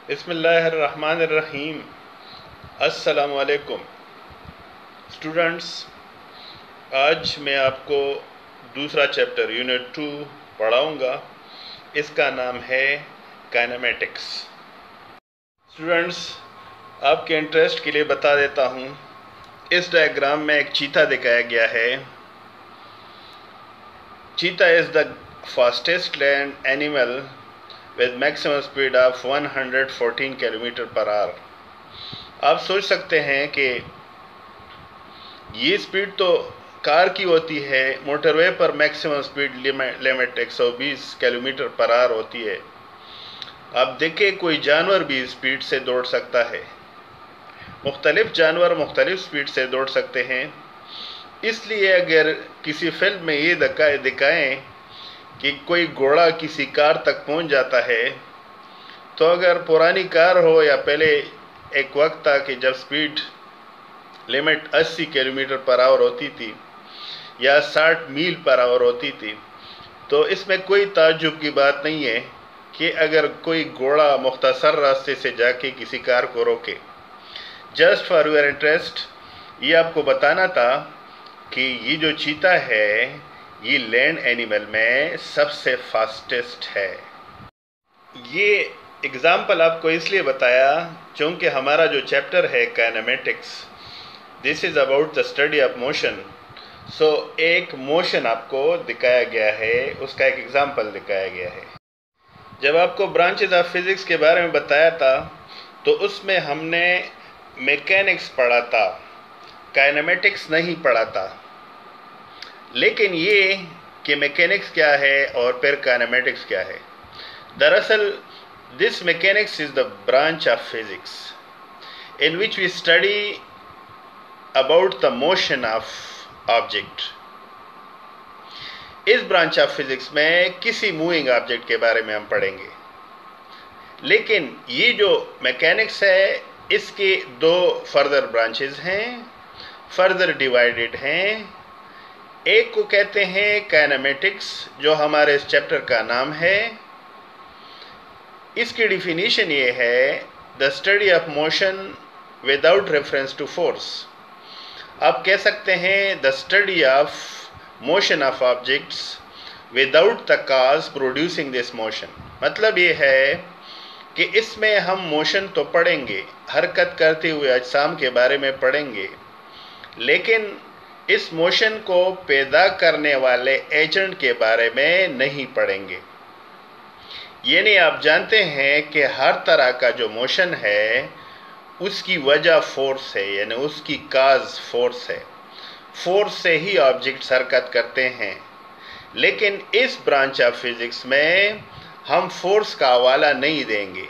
बिस्मिल्लाहिर्रहमानिर्रहीम। अस्सलाम वालेकुम स्टूडेंट्स। आज मैं आपको दूसरा चैप्टर यूनिट 2 पढ़ाऊँगा। इसका नाम है काइनेमेटिक्स। स्टूडेंट्स, आपके इंटरेस्ट के लिए बता देता हूँ, इस डायग्राम में एक चीता दिखाया गया है। चीता is the fastest land animal with maximum speed of 114 km/h। आप सोच सकते हैं कि ये स्पीड तो कार की होती है, मोटरवे पर मैक्सिमम स्पीड लिमिट 120 km/h होती है। आप देखें, कोई जानवर भी स्पीड से दौड़ सकता है। मुख्तलिफ जानवर मुख्तलिफ स्पीड से दौड़ सकते हैं। इसलिए अगर किसी फिल्म में ये दिखाएं कि कोई घोड़ा किसी कार तक पहुंच जाता है, तो अगर पुरानी कार हो या पहले एक वक्त था कि जब स्पीड लिमिट 80 km/h होती थी या 60 मील/h होती थी, तो इसमें कोई ताज्जुब की बात नहीं है कि अगर कोई घोड़ा मुख्तसर रास्ते से जाके किसी कार को रोके। जस्ट फॉर योर इंटरेस्ट, ये आपको बताना था कि ये जो चीता है ये लैंड एनिमल में सबसे फास्टेस्ट है। ये एग्ज़ाम्पल आपको इसलिए बताया क्योंकि हमारा जो चैप्टर है kinematics, this is about the study of motion. So एक मोशन आपको दिखाया गया है, उसका एक एग्ज़ाम्पल दिखाया गया है। जब आपको ब्रांचेज ऑफ फिज़िक्स के बारे में बताया था तो उसमें हमने मैकेनिक्स पढ़ा था, काइनेमेटिक्स नहीं पढ़ा था। लेकिन ये कि मैकेनिक्स क्या है और फिर काइनेमेटिक्स क्या है, दरअसल this mechanics is the branch of physics in which we study about the motion of object. इस ब्रांच ऑफ फिज़िक्स में किसी मूविंग ऑब्जेक्ट के बारे में हम पढ़ेंगे। लेकिन ये जो मैकेनिक्स है, इसके दो फर्दर ब्रांचेस हैं, फर्दर डिवाइडेड हैं। एक को कहते हैं काइनेमेटिक्स, जो हमारे इस चैप्टर का नाम है। इसकी डिफिनीशन ये है, the study of motion without reference to force. आप कह सकते हैं the study of motion of objects without the cause producing this motion. मतलब ये है कि इसमें हम मोशन तो पढ़ेंगे, हरकत करते हुए अजसाम के बारे में पढ़ेंगे, लेकिन इस मोशन को पैदा करने वाले एजेंट के बारे में नहीं पढ़ेंगे। यानी आप जानते हैं कि हर तरह का जो मोशन है उसकी वजह फोर्स है, यानी उसकी काज फोर्स है। फोर्स से ही ऑब्जेक्ट्स हरकत करते हैं। लेकिन इस ब्रांच ऑफ फिज़िक्स में हम फोर्स का हवाला नहीं देंगे।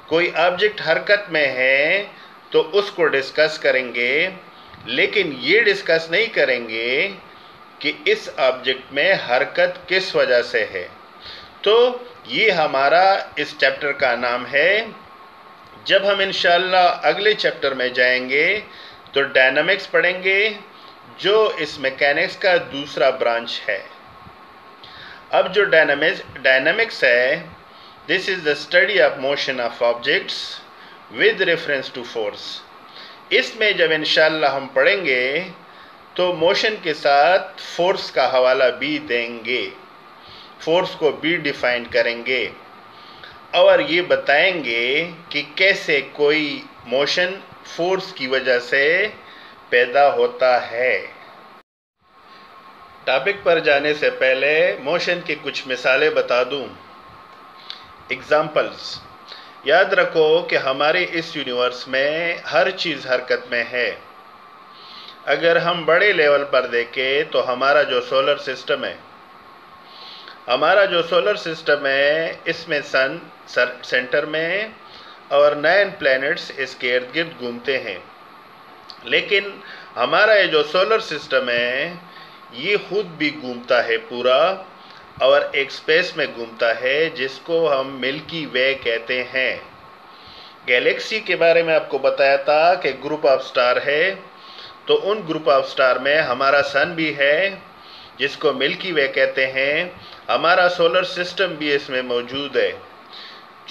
कोई ऑब्जेक्ट हरकत में है तो उसको डिस्कस करेंगे, लेकिन ये डिस्कस नहीं करेंगे कि इस ऑब्जेक्ट में हरकत किस वजह से है। तो ये हमारा इस चैप्टर का नाम है। जब हम इंशाअल्लाह अगले चैप्टर में जाएंगे तो डायनामिक्स पढ़ेंगे, जो इस मैकेनिक्स का दूसरा ब्रांच है। अब जो डायनामिक्स है, this is the study of motion of objects with reference to force. इसमें जब इंशाअल्लाह हम पढ़ेंगे तो मोशन के साथ फोर्स का हवाला भी देंगे, फोर्स को भी डिफाइन करेंगे और ये बताएंगे कि कैसे कोई मोशन फोर्स की वजह से पैदा होता है। टॉपिक पर जाने से पहले मोशन की कुछ मिसालें बता दूं। एग्जाम्पल्स। याद रखो कि हमारे इस यूनिवर्स में हर चीज़ हरकत में है। अगर हम बड़े लेवल पर देखें तो हमारा जो सोलर सिस्टम है, इसमें सन सेंटर में और 9 प्लैनेट्स इसके इर्द गिर्द घूमते हैं। लेकिन हमारा ये जो सोलर सिस्टम है ये खुद भी घूमता है पूरा, और एक स्पेस में घूमता है जिसको हम मिल्की वे कहते हैं। गैलेक्सी के बारे में आपको बताया था कि ग्रुप ऑफ स्टार है, तो उन ग्रुप ऑफ स्टार में हमारा सन भी है जिसको मिल्की वे कहते हैं। हमारा सोलर सिस्टम भी इसमें मौजूद है।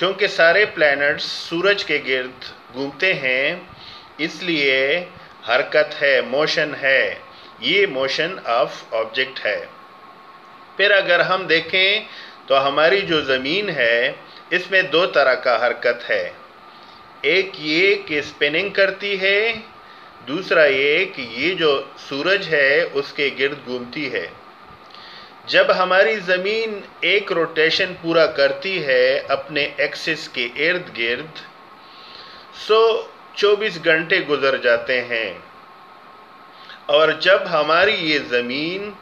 चूँकि सारे प्लैनेट्स सूरज के गिर्द घूमते हैं, इसलिए हरकत है, मोशन है, ये मोशन ऑफ ऑब्जेक्ट है। फिर अगर हम देखें तो हमारी जो ज़मीन है इसमें दो तरह का हरकत है। एक ये कि स्पिनिंग करती है, दूसरा ये कि ये जो सूरज है उसके गिर्द घूमती है। जब हमारी ज़मीन एक रोटेशन पूरा करती है अपने एक्सिस के इर्द गिर्द, 24 घंटे गुजर जाते हैं, और जब हमारी ये ज़मीन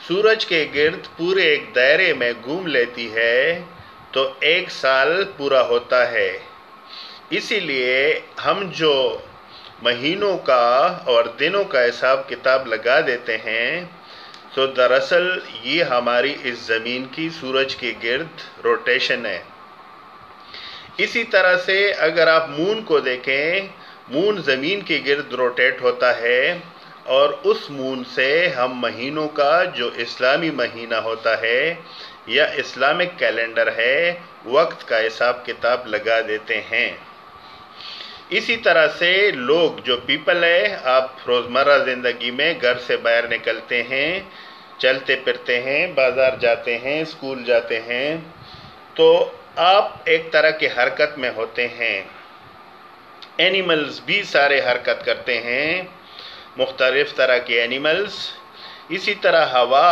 सूरज के गिर्द पूरे एक दायरे में घूम लेती है तो 1 साल पूरा होता है। इसीलिए हम जो महीनों का और दिनों का हिसाब किताब लगा देते हैं, तो दरअसल ये हमारी इस ज़मीन की सूरज के गिर्द रोटेशन है। इसी तरह से अगर आप मून को देखें, मून ज़मीन के गिर्द रोटेट होता है, और उस मून से हम महीनों का जो इस्लामी महीना होता है या इस्लामिक कैलेंडर है, वक्त का हिसाब किताब लगा देते हैं। इसी तरह से लोग जो पीपल है, आप रोज़मर्रा ज़िंदगी में घर से बाहर निकलते हैं, चलते फिरते हैं, बाज़ार जाते हैं, स्कूल जाते हैं, तो आप एक तरह की हरकत में होते हैं। एनिमल्स भी सारे हरकत करते हैं, मुख्तलिफ़ तरह के एनिमल्स। इसी तरह हवा,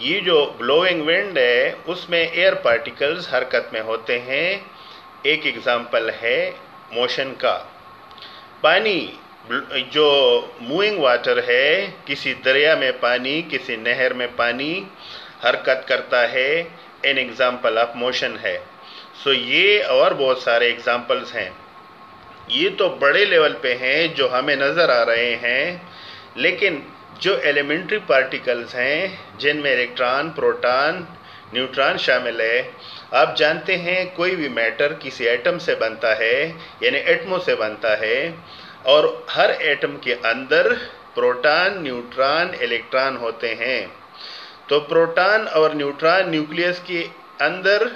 ये जो ब्लोइंग विंड है उसमें एयर पार्टिकल्स हरकत में होते हैं। एक एग्ज़ाम्पल है मोशन का। पानी, जो मूविंग वाटर है, किसी दरिया में पानी, किसी नहर में पानी हरकत करता है, एन एग्ज़ाम्पल ऑफ मोशन है। सो ये और बहुत सारे एग्ज़ाम्पल्स हैं। ये तो बड़े लेवल पे हैं जो हमें नज़र आ रहे हैं, लेकिन जो एलिमेंट्री पार्टिकल्स हैं जिनमें इलेक्ट्रॉन, प्रोटॉन, न्यूट्रॉन शामिल है, आप जानते हैं कोई भी मैटर किसी एटम से बनता है, यानी एटमों से बनता है, और हर एटम के अंदर प्रोटॉन, न्यूट्रॉन, इलेक्ट्रॉन होते हैं। तो प्रोटॉन और न्यूट्रॉन न्यूक्लियस के अंदर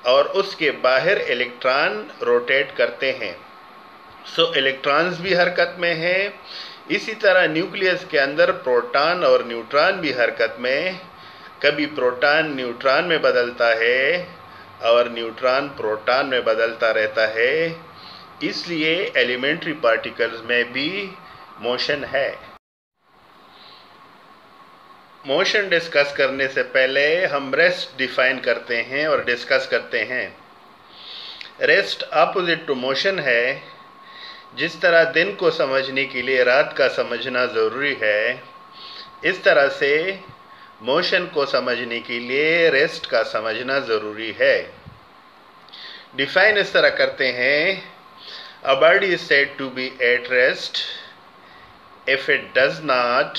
और उसके बाहर इलेक्ट्रॉन रोटेट करते हैं। सो इलेक्ट्रॉन्स भी हरकत में हैं। इसी तरह न्यूक्लियस के अंदर प्रोटॉन और न्यूट्रॉन भी हरकत में, कभी प्रोटॉन न्यूट्रॉन में बदलता है और न्यूट्रॉन प्रोटॉन में बदलता रहता है। इसलिए एलिमेंट्री पार्टिकल्स में भी मोशन है। मोशन डिस्कस करने से पहले हम रेस्ट डिफाइन करते हैं और डिस्कस करते हैं। रेस्ट अपोजिट टू मोशन है। जिस तरह दिन को समझने के लिए रात का समझना ज़रूरी है, इस तरह से मोशन को समझने के लिए रेस्ट का समझना ज़रूरी है। डिफाइन इस तरह करते हैं, a body is said to be at rest if it does not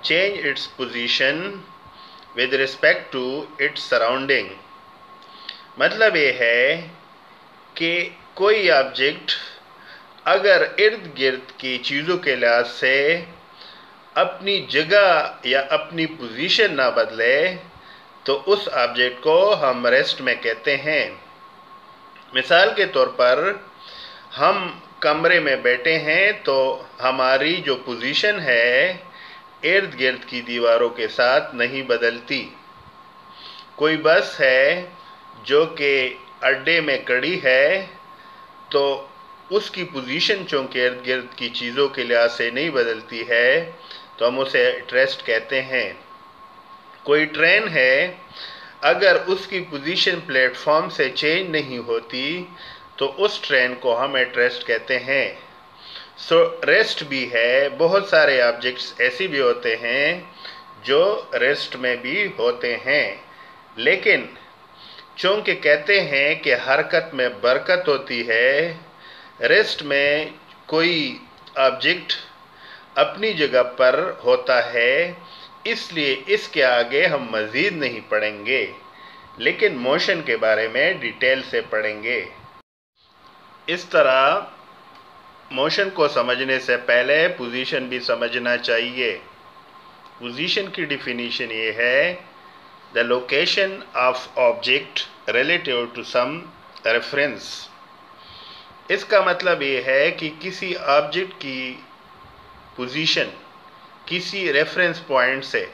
change its position with respect to its surrounding. मतलब ये है कि कोई ऑब्जेक्ट अगर इर्द गिर्द की चीज़ों के लिहाज से अपनी जगह या अपनी पोजीशन ना बदले, तो उस ऑब्जेक्ट को हम रेस्ट में कहते हैं। मिसाल के तौर पर हम कमरे में बैठे हैं तो हमारी जो पोजीशन है इर्द गिर्द की दीवारों के साथ नहीं बदलती। कोई बस है जो कि अड्डे में खड़ी है, तो उसकी पोजीशन चूँकि इर्द गिर्द की चीज़ों के लिहाज से नहीं बदलती है, तो हम उसे रेस्ट कहते हैं। कोई ट्रेन है, अगर उसकी पोजीशन प्लेटफॉर्म से चेंज नहीं होती, तो उस ट्रेन को हम एट रेस्ट कहते हैं। सो रेस्ट भी है। बहुत सारे ऑब्जेक्ट्स ऐसे भी होते हैं जो रेस्ट में भी होते हैं, लेकिन चूँकि कहते हैं कि हरकत में बरकत होती है, रेस्ट में कोई ऑब्जेक्ट अपनी जगह पर होता है, इसलिए इसके आगे हम मज़ीद नहीं पढ़ेंगे, लेकिन मोशन के बारे में डिटेल से पढ़ेंगे। इस तरह मोशन को समझने से पहले पोजीशन भी समझना चाहिए। पोजीशन की डिफिनीशन ये है the location of object relative to some reference. इसका मतलब ये है कि किसी ऑब्जेक्ट की पोजीशन किसी रेफरेंस पॉइंट से,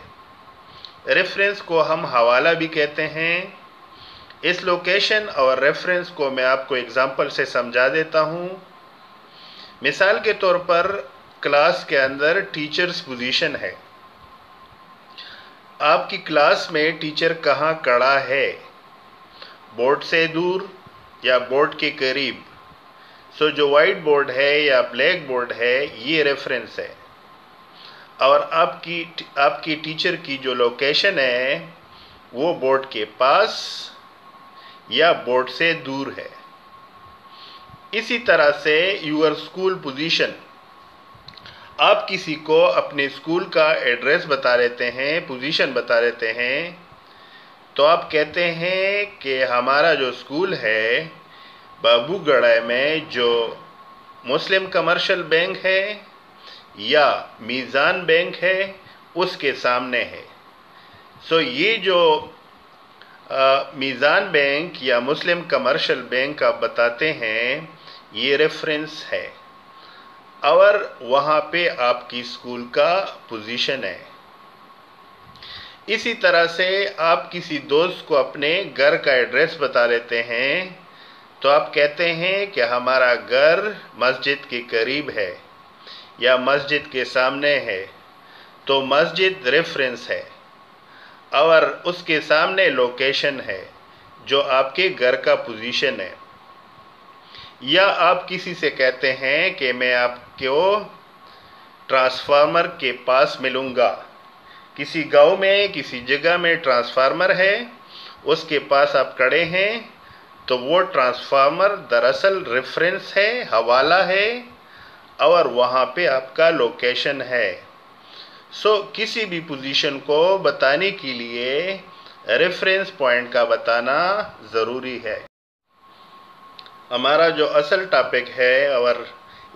रेफरेंस को हम हवाला भी कहते हैं। इस लोकेशन और रेफरेंस को मैं आपको एग्जांपल से समझा देता हूँ। मिसाल के तौर पर क्लास के अंदर टीचर्स पोजीशन है। आपकी क्लास में टीचर कहाँ खड़ा है, बोर्ड से दूर या बोर्ड के करीब। सो जो वाइट बोर्ड है या ब्लैक बोर्ड है ये रेफरेंस है, और आपकी टीचर की जो लोकेशन है वो बोर्ड के पास या बोर्ड से दूर है। इसी तरह से यूर स्कूल पोजीशन, आप किसी को अपने स्कूल का एड्रेस बता देते हैं, पोजीशन बता देते हैं, तो आप कहते हैं कि हमारा जो स्कूल है बाबूगढ़ में जो मुस्लिम कमर्शियल बैंक है या मीज़ान बैंक है उसके सामने है। सो ये जो मीज़ान बैंक या मुस्लिम कमर्शियल बैंक आप बताते हैं ये रेफरेंस है, और वहाँ पे आपकी स्कूल का पोजीशन है। इसी तरह से आप किसी दोस्त को अपने घर का एड्रेस बता देते हैं, तो आप कहते हैं कि हमारा घर मस्जिद के करीब है या मस्जिद के सामने है। तो मस्जिद रेफरेंस है और उसके सामने लोकेशन है जो आपके घर का पोजीशन है। या आप किसी से कहते हैं कि मैं आपको ट्रांसफार्मर के पास मिलूँगा। किसी गांव में किसी जगह में ट्रांसफार्मर है, उसके पास आप खड़े हैं, तो वो ट्रांसफार्मर दरअसल रेफरेंस है, हवाला है, और वहाँ पे आपका लोकेशन है। सो किसी भी पोजीशन को बताने के लिए रेफरेंस पॉइंट का बताना ज़रूरी है। हमारा जो असल टॉपिक है और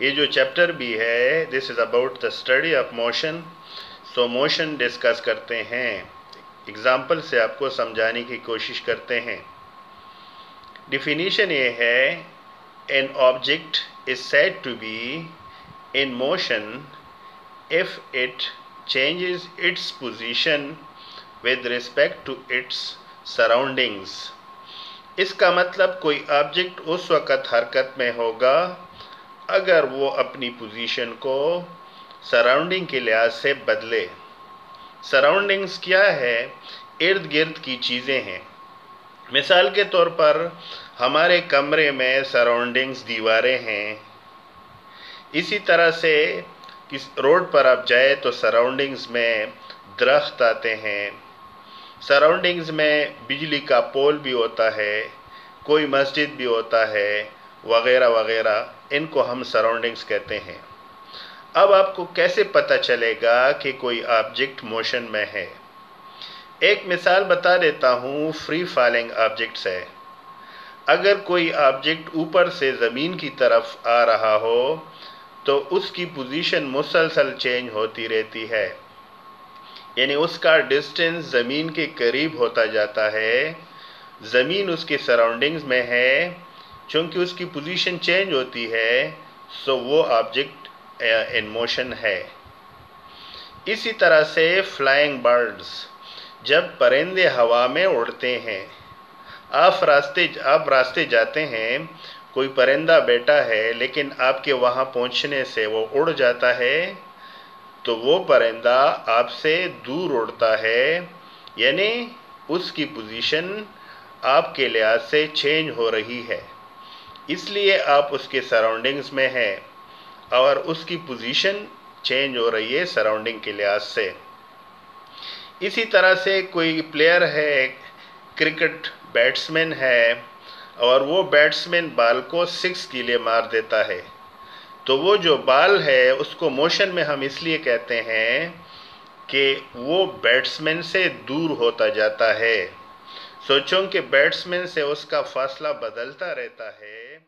ये जो चैप्टर भी है, this is about the study of motion. So motion discuss करते हैं, एग्जाम्पल से आपको समझाने की कोशिश करते हैं। डिफिनीशन ये है, an object is said to be in motion if it changes its position with respect to its surroundings। इसका मतलब कोई ऑब्जेक्ट उस वक़्त हरकत में होगा अगर वो अपनी पोजीशन को सराउंडिंग के लिहाज से बदले। सराउंडिंग्स क्या है? इर्द गिर्द की चीज़ें हैं। मिसाल के तौर पर हमारे कमरे में सराउंडिंग्स दीवारें हैं। इसी तरह से किस रोड पर आप जाए तो सराउंडिंग्स में दरख्त आते हैं, सराउंडिंग्स में बिजली का पोल भी होता है, कोई मस्जिद भी होता है, वगैरह वगैरह। इनको हम सराउंडिंग्स कहते हैं। अब आपको कैसे पता चलेगा कि कोई ऑब्जेक्ट मोशन में है? एक मिसाल बता देता हूँ, फ्री फॉलिंग ऑब्जेक्ट्स है। अगर कोई ऑब्जेक्ट ऊपर से ज़मीन की तरफ आ रहा हो तो उसकी पोजीशन मुसलसल चेंज होती रहती है, यानी उसका डिस्टेंस ज़मीन के करीब होता जाता है। ज़मीन उसके सराउंडिंग्स में है, चूँकि उसकी पोजीशन चेंज होती है, सो वो ऑब्जेक्ट इन मोशन है। इसी तरह से फ्लाइंग बर्ड्स, जब परिंदे हवा में उड़ते हैं, आप रास्ते जाते हैं, कोई परिंदा बैठा है लेकिन आपके वहाँ पहुँचने से वो उड़ जाता है, तो वो परिंदा आपसे दूर उड़ता है, यानी उसकी पोजीशन आपके लिहाज से चेंज हो रही है। इसलिए आप उसके सराउंडिंग्स में हैं और उसकी पोजीशन चेंज हो रही है सराउंडिंग के लिहाज से। इसी तरह से कोई प्लेयर है, क्रिकेट बैट्समैन है, और वो बैट्समैन बाल को 6 के लिए मार देता है, तो वो जो बाल है उसको मोशन में हम इसलिए कहते हैं कि वो बैट्समैन से दूर होता जाता है। सोचो कि बैट्समैन से उसका फासला बदलता रहता है।